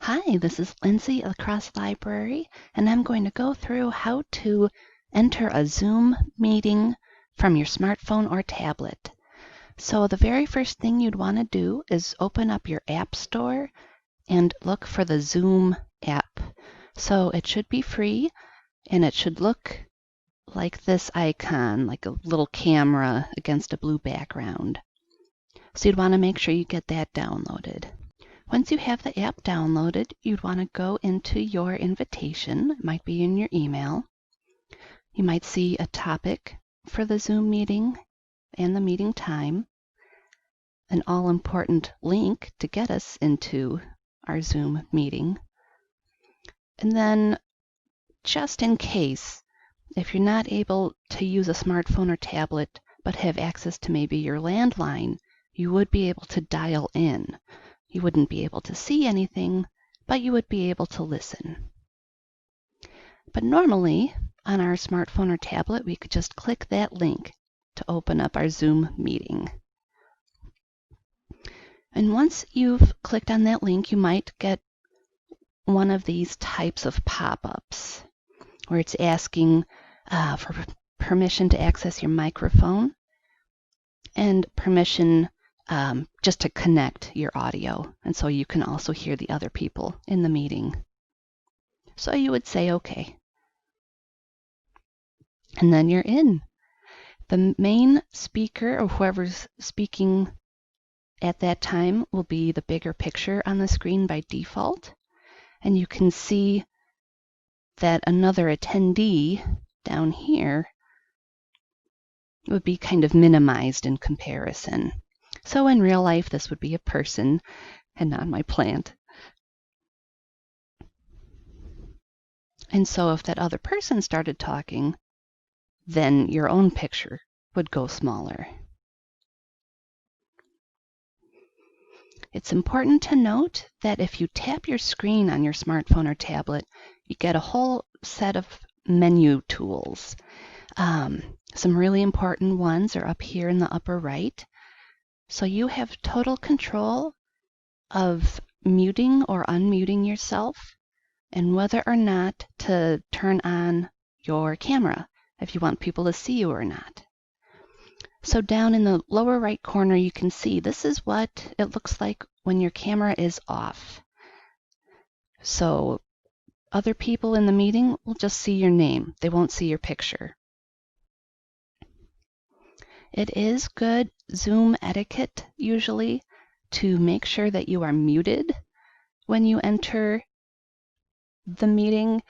Hi, this is Lindsay of the Cross Library, and I'm going to go through how to enter a Zoom meeting from your smartphone or tablet. So the very first thing you'd want to do is open up your App Store and look for the Zoom app. So it should be free, and it should look like this icon, like a little camera against a blue background. So you'd want to make sure you get that downloaded. Once you have the app downloaded, you'd want to go into your invitation. It might be in your email. You might see a topic for the Zoom meeting and the meeting time, an all-important link to get us into our Zoom meeting. And then, just in case, if you're not able to use a smartphone or tablet but have access to maybe your landline, you would be able to dial in. You wouldn't be able to see anything, but you would be able to listen. But normally, on our smartphone or tablet, we could just click that link to open up our Zoom meeting. And once you've clicked on that link, you might get one of these types of pop-ups where it's asking for permission to access your microphone and permission just to connect your audio, and so you can also hear the other people in the meeting. So you would say OK. And then you're in. The main speaker, or whoever's speaking at that time, will be the bigger picture on the screen by default. And you can see that another attendee down here would be kind of minimized in comparison. So in real life, this would be a person and not my plant. And so if that other person started talking, then your own picture would go smaller. It's important to note that if you tap your screen on your smartphone or tablet, you get a whole set of menu tools. Some really important ones are up here in the upper right. So you have total control of muting or unmuting yourself and whether or not to turn on your camera, if you want people to see you or not. So down in the lower right corner, you can see this is what it looks like when your camera is off. So other people in the meeting will just see your name. They won't see your picture. It is good Zoom etiquette, usually, to make sure that you are muted when you enter the meeting.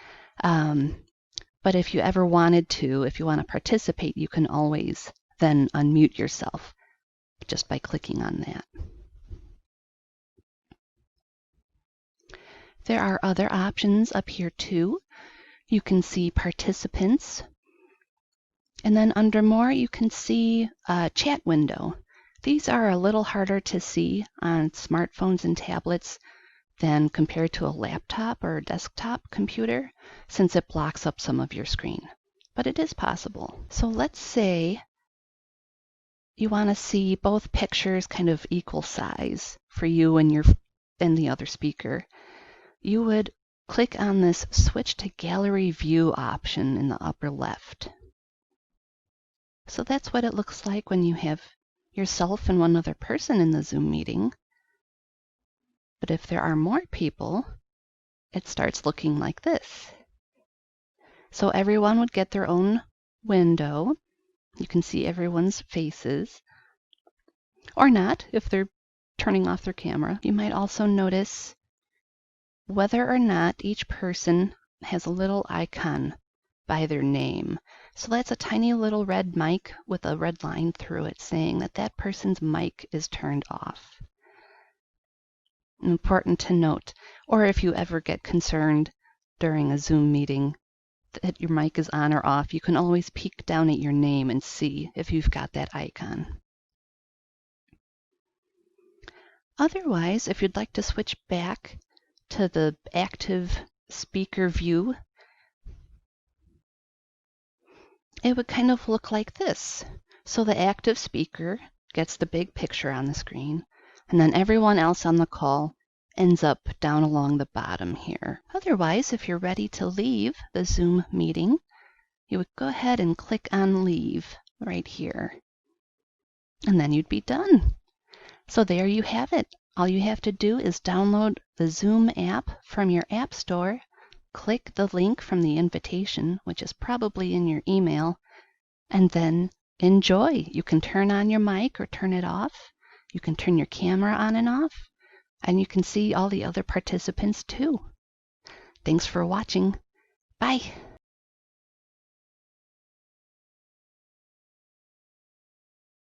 But if you ever wanted to, if you want to participate, you can always then unmute yourself just by clicking on that. There are other options up here too. You can see participants. And then under More, you can see a chat window. These are a little harder to see on smartphones and tablets than compared to a laptop or a desktop computer, since it blocks up some of your screen. But it is possible. So let's say you want to see both pictures kind of equal size for you and the other speaker. You would click on this Switch to Gallery View option in the upper left. So that's what it looks like when you have yourself and one other person in the Zoom meeting. But if there are more people, it starts looking like this. So everyone would get their own window. You can see everyone's faces, or not if they're turning off their camera. You might also notice whether or not each person has a little icon by their name. So that's a tiny little red mic with a red line through it saying that that person's mic is turned off. Important to note, or if you ever get concerned during a Zoom meeting that your mic is on or off, you can always peek down at your name and see if you've got that icon. Otherwise, if you'd like to switch back to the active speaker view, it would kind of look like this. So the active speaker gets the big picture on the screen, and then everyone else on the call ends up down along the bottom here. Otherwise, if you're ready to leave the Zoom meeting, you would go ahead and click on Leave right here. And then you'd be done. So there you have it. All you have to do is download the Zoom app from your App Store, click the link from the invitation, which is probably in your email, and then enjoy. You can turn on your mic or turn it off. You can turn your camera on and off, and you can see all the other participants too. Thanks for watching. Bye.